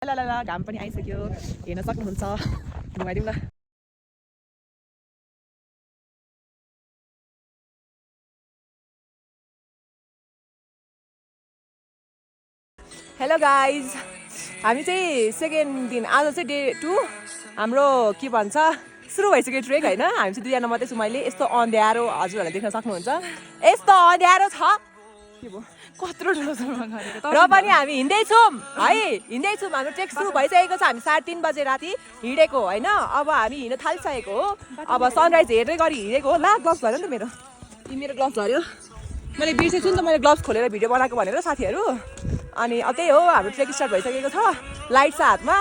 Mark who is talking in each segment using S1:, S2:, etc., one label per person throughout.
S1: ल ल ल घाम पनि आइसक्यो हेर्न सक्नुहुन्छ घुमाइदिउँ ल हेलो गाइज हामी चाहिँ सेकेन्ड दिन आज चाहिँ डे 2 हाम्रो के भन्छ सुरु भइसक्यो ट्रेक होइन हामी चाहिँ दुईजना मात्रै छु मैले यस्तो अँध्यारो हजुरहरूले देख्न सक्नुहुन्छ यस्तो अँध्यारो छ के भयो
S2: कत्रो ठुलो
S1: र पनि हामी हिँड्दैछौँ है हिँड्दैछौँ हाम्रो ट्रेक सुरु भइसकेको छ हामी 3:30 बजे राति हिँडेको होइन अब हामी हिँड्न थालिसकेको हो अब सनराइज हेर्दै गरी हिँडेको हो ला ग्लोभ्स झऱ्यो नि त मेरो ग्लोभ्स झऱ्यो मैले बिर्सेछु नि त मैले ग्लोभ्स खोलेर भिडियो बनाएको भनेर साथीहरू अनि अब त्यही हो हाम्रो ट्रेक स्टार्ट भइसकेको छ लाइट छ हातमा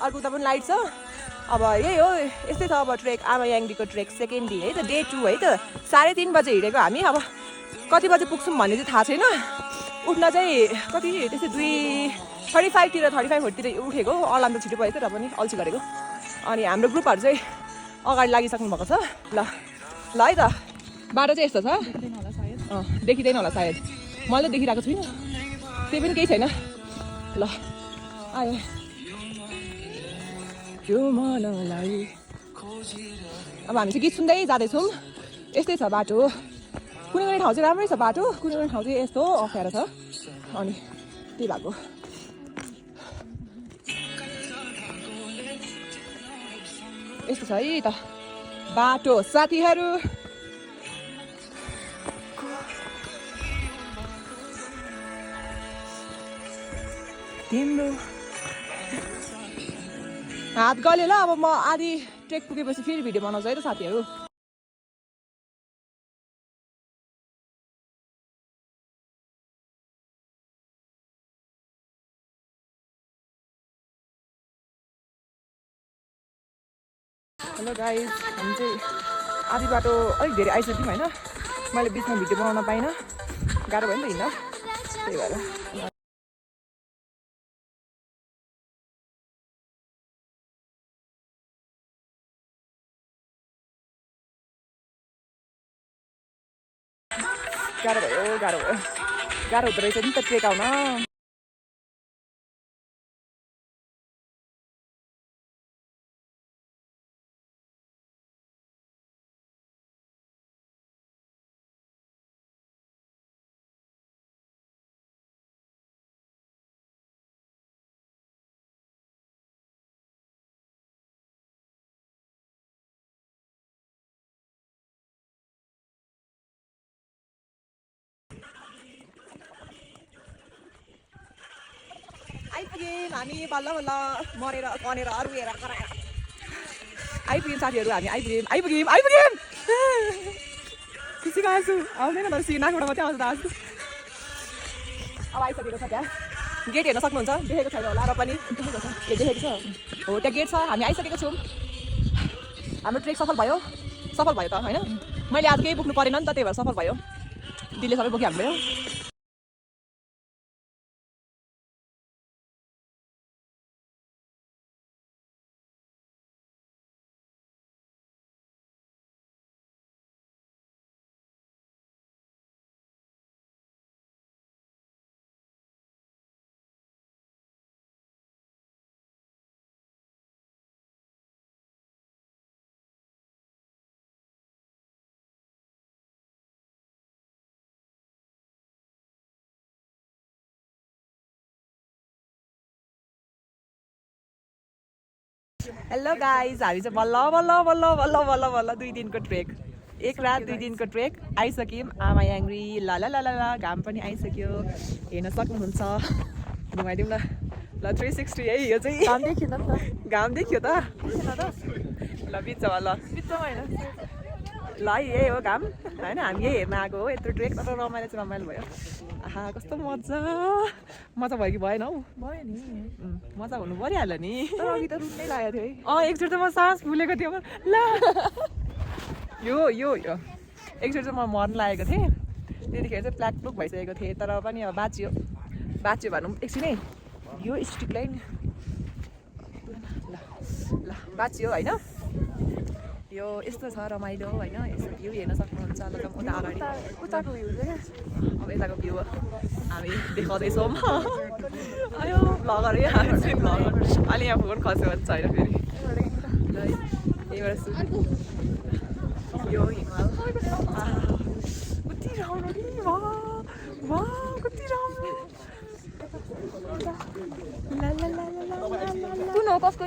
S1: अर्कोता पनि लाइट छ अब यही हो यस्तै छ अब ट्रेक आमा याङरीको ट्रेक सेकेन्ड डे है त डे 2 है त 3:30 बजे हिँडेको हामी अब कति बजे पुग्छौँ भन्ने चाहिँ थाहा छैन उठ्न चाहिँ कति त्यस्तै 2:35 तिर उठेको अलार्म त छिटो भयो त र पनि अल्छी गरेको अनि हाम्रो ग्रुपहरू चाहिँ अगाडि लागिसक्नु भएको छ ल है त बाटो चाहिँ यस्तो छ देखिँदैन होला सायद मैले त देखिरहेको छुइनँ त्यही पनि केही छैन ल आयो त्यो मनलाई अब हामी चाहिँ गीत सुन्दै जाँदैछौँ यस्तै छ बाटो कुनै कुनै ठाउँ चाहिँ राम्रै छ बाटो कुनै कुनै ठाउँ चाहिँ यस्तो अप्ठ्यारो छ अनि त्यही भएको यस्तो छ है त बाटो साथीहरू तिम्रो हात गल्यो ल अब म आधी ट्रेक पुगेपछि फेरि भिडियो बनाउँछु है त साथीहरू हेलो गाइज हामी चाहिँ आधी बाटो अलिक धेरै आइसक्यौँ होइन मैले बिचमा भिडियो बनाउन पाइनँ गाह्रो भयो नि त हिँड्न त्यही भएर गाह्रो हुँदो रहेछ नि त ट्रेक आउन आइपुग्यौँ हामी बल्ल बल्ल मरेर कनेर अरूएर कराएर आइपुग्यौँ साथीहरू हामी आइपुग्यौँ खुसी आँसु आउँदैन तर नाकबाट मात्रै आउँछ आँसु अब आइसकेको छ त्यहाँ गेट हेर्न सक्नुहुन्छ देखेको छैन होला र पनि देखेको छ हो त्यहाँ गेट छ हामी आइसकेको छौँ हाम्रो ट्रेक सफल भयो त होइन मैले आज केही बोक्नु परेन नि त त्यही भएर सफल भयो दिदीले सबै बोकिहाल्नुभयो हेलो गाइज हामी चाहिँ बल्ल 2 दिनको ट्रेक एक रात 2 दिनको ट्रेक आइसक्यौँ आमा याङरी ल घाम पनि आइसक्यो हेर्न सक्नुहुन्छ घुमाइदिउँ ल 360 है यो चाहिँ घाम देखियो त ल बिचमा ल ल यही हो घाम होइन हामी यही हेर्न आएको हो यत्रो ट्रेक तर रमाइलो चाहिँ रमाइलो भयो आहा कस्तो मजा भयो कि भएन हौ भयो नि मजा हुनु परिहाल्यो नि तर अघि त रुट्नै लागेको थियो है एकचोटि त म सास फुलेको थियो ल यो एकचोटि चाहिँ म मर्न लागेको थिएँ त्यतिखेर चाहिँ प्लाक प्लुक भइसकेको थिएँ तर पनि अब बाँच्यो भनौँ एकछिनै यो स्टिकलाई ल बाँच्यो होइन यो यस्तो छ रमाइलो होइन यस्तो भ्यू हेर्न सक्नुहुन्छ ल उता अगाडि
S2: उताको भ्यू चाहिँ
S1: अब यताको भ्यू हामी देखाउँदैछौँ आयो भ्लगर हामी चाहिँ भ्लगर अलि यहाँ फोन खस्यो भने छैन फेरि ल यहीँबाट यो हिमाल कति राम्रो नि वा कति राम्रो
S2: कुन हो कसको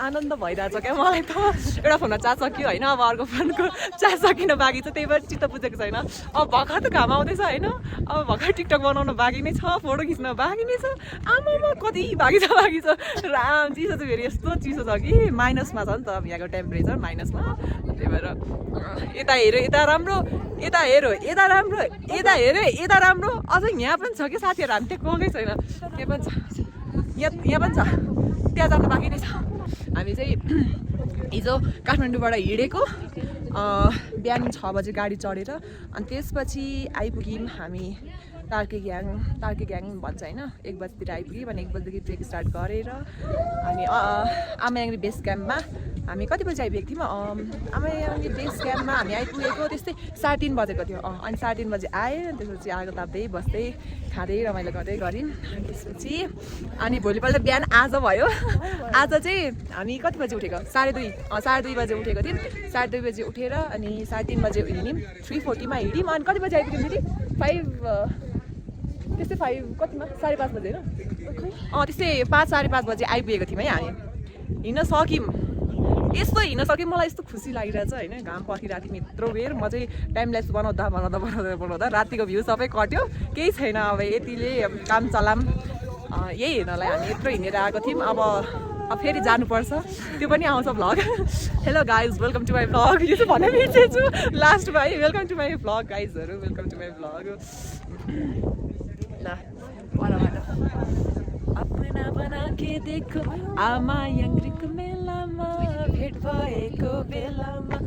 S1: आनन्द भइरहेछ क्या मलाई त एउटा फोनमा चार्ज सक्यो होइन अब अर्को फोनको चार्ज सकिन बाँकी छ त्यही भएर चित्त बुझेको छैन अब भर्खर त घाम आउँदैछ होइन अब भर्खर टिकटक बनाउन बाँकी नै छ फोटो खिच्न बाँकी नै छ आमामा कति बाँकी छ राम चिसो चाहिँ फेरि यस्तो चिसो छ कि माइनसमा छ नि त अब यहाँको टेम्परेचर माइनसमा त्यही भएर यता हेऱ्यो यता राम्रो यता हेऱ्यो यता राम्रो यता हेऱ्यो यता राम्रो अझ यहाँ पनि छ कि साथीहरू हामी त्यहाँ गएकै छैन त्यहाँ पनि छ यहाँ पनि छ त्यहाँ जानु बाँकी नै छ हामी चाहिँ हिजो काठमाडौँबाट हिँडेको बिहान 6 बजे गाडी चढेर अनि त्यसपछि आइपुग्यौँ हामी तार्के ग्याङ भन्छ होइन 1 बजीतिर आइपुग्यौँ अनि 1 बजीदेखि ट्रेक स्टार्ट गरेर अनि आमायाङ्ग्री बेस क्याम्पमा हामी कति बजी आइपुगेको थियौँ आमायाङ्ग्री बेस क्याम्पमा हामी आइपुगेको त्यस्तै 3:30 बजेको थियो अनि 3:30 बजे आयो अनि त्यसपछि आगो ताप्दै बस्दै खाँदै रमाइलो गर्दै गऱ्यौँ अनि त्यसपछि अनि भोलिपल्ट बिहान आज भयो आज चाहिँ हामी कति बजी उठेको 2:30 बजे उठेको थियौँ 2:30 बजे उठेर अनि 3:30 बजे हिँड्यौँ 3:40 मा हिँड्यौँ अनि कति बजी आइपुग्यौँ फेरि 5 त्यस्तै 5 कतिमा 5:30 बजे होइन त्यस्तै 5-5:30 बजे आइपुगेको थियौँ है हामी हिँड्न सक्यौँ यस्तो हिँड्न सक्यौँ मलाई यस्तो खुसी लागिरहेछ होइन घाम पर्खिरहेको थियौँ यत्रो बेर म चाहिँ टाइम ल्याप्स बनाउँदा रातिको भ्यू सबै कट्यो केही छैन अब यतिले काम चलाम यही हेर्नलाई हामी यत्रो हिँडेर आएको थियौँ अब फेरि जानुपर्छ त्यो पनि आउँछ vlog hello guys welcome to my vlog यो चाहिँ भन्नै बिर्सेछु लास्टमा है वेलकम टु माई भ्लग गाइजहरू वेलकम टु माई भ्लग ल परबाट अपना बना के देखो आमायाङ्ग्रीको मेलामा भेट भएको बेलामा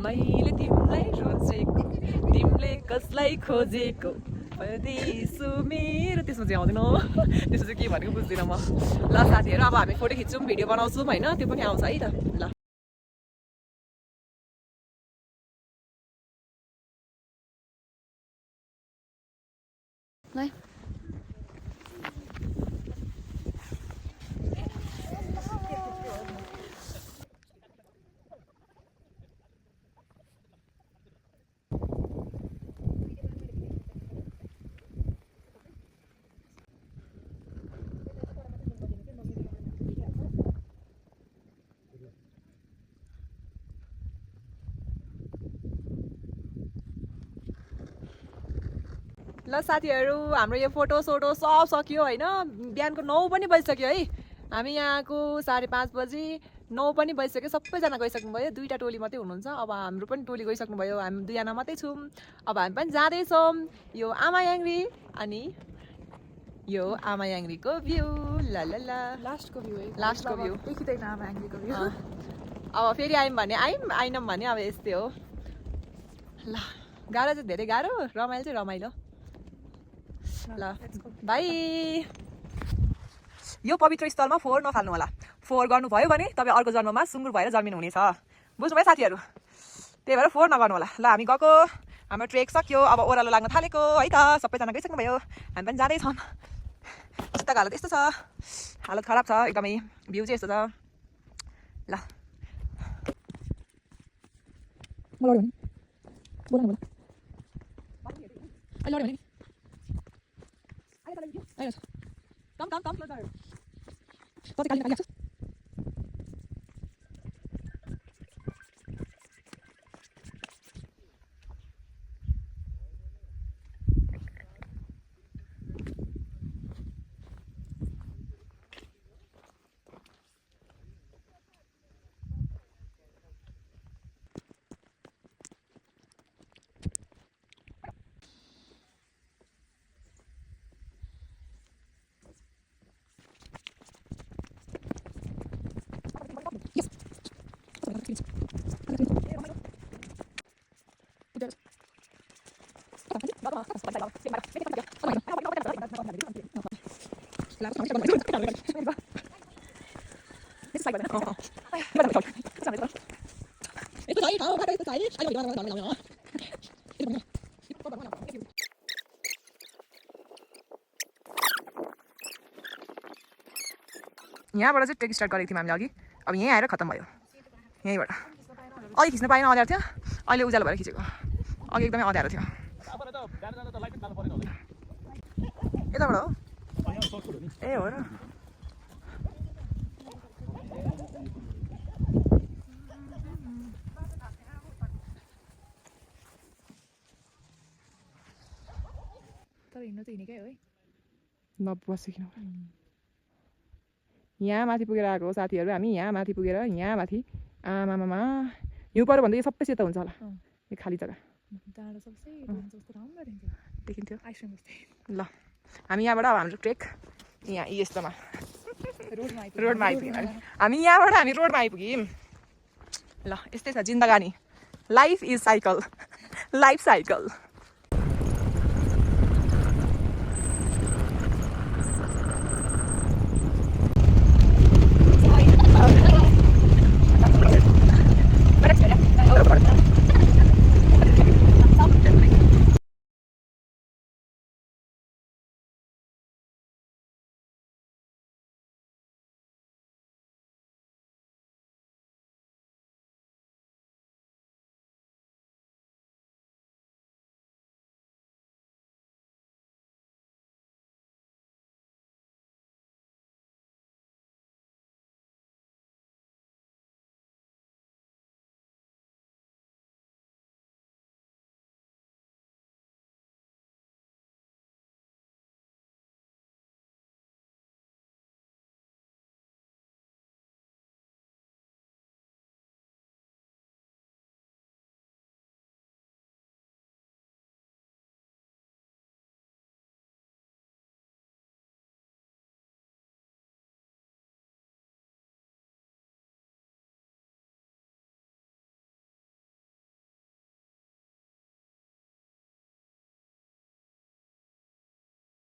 S1: मैले तिमीलाई रोजेको तिमीले कसलाई खोजेको परदेशु मेरो त्यसमा चाहिँ आउँदैन त्यसमा चाहिँ के भनेको बुझ्दिनँ म ल साथीहरू अब हामी फोटो खिच्छौँ भिडियो बनाउँछौँ होइन त्यो पनि आउँछ है त ल ल साथीहरू हाम्रो यो फोटो सोटो सब सक्यो होइन बिहानको 9 पनि बजिसक्यो है हामी यहाँको 5:30 बजी 9 पनि बजिसक्यो सबैजना गइसक्नुभयो 2टा टोली मात्रै हुनुहुन्छ अब हाम्रो पनि टोली गइसक्नुभयो हामी 2जना मात्रै छौँ अब हामी पनि जाँदैछौँ यो आमायाङ्ग्री अनि यो आमायाङ्ग्रीको भ्यू ल ल ल
S2: लास्टको भ्यू
S1: देखिँदैन
S2: आमायाङ्ग्रीको भ्यू
S1: अब फेरि आयौँ भने आएनौँ भने अब यस्तै हो ल गाह्रो चाहिँ धेरै गाह्रो रमाइलो चाहिँ रमाइलो ल बाई यो पवित्र स्थलमा फोहोर नफाल्नु होला फोहोर गर्नुभयो भने तपाईँ अर्को जन्ममा सुँगुर भएर जन्मिनु हुनेछ बुझ्नुभयो साथीहरू त्यही भएर फोहोर नगर्नु होला ल हामी गएको हाम्रो ट्रेक सक्यो अब ओह्रालो लाग्न थालेको है त सबैजना गइसक्नुभयो हामी पनि जाँदैछौँ जुत्ताको हालत यस्तो छ हालत खराब छ एकदमै भ्यू चाहिँ यस्तो छ ल यहाँबाट चाहिँ ट्रेक स्टार्ट गरेको थियौँ हामीले अघि अब यहीँ आएर खत्तम भयो यहीँबाट अघि खिच्न पाएन अँध्यारो थियो अहिले उज्यालो भएर खिचेको अघि एकदमै अँध्यारो थियो यताबाट हो ए हो र
S2: तर हिँड्नु त हिँडेकै हो है
S1: नबसिकन यहाँ माथि पुगेर आएको हो साथीहरू हामी यहाँ माथि पुगेर यहाँ माथि आमामा हिउँ पऱ्यो भने त यो सबै सेतो हुन्छ होला यो खाली जग्गा
S2: डाँडो सबै जस्तो राम्रो देखिन्छ
S1: देखिन्थ्यो
S2: आइसक्रिम जस्तै
S1: ल हामी यहाँबाट अब हाम्रो ट्रेक यहाँ यस्तोमा रोडमा आइपुग्यौँ हामी यहाँबाट हामी रोडमा आइपुग्यौँ ल यस्तै छ जिन्दगानी life is cycle life cycle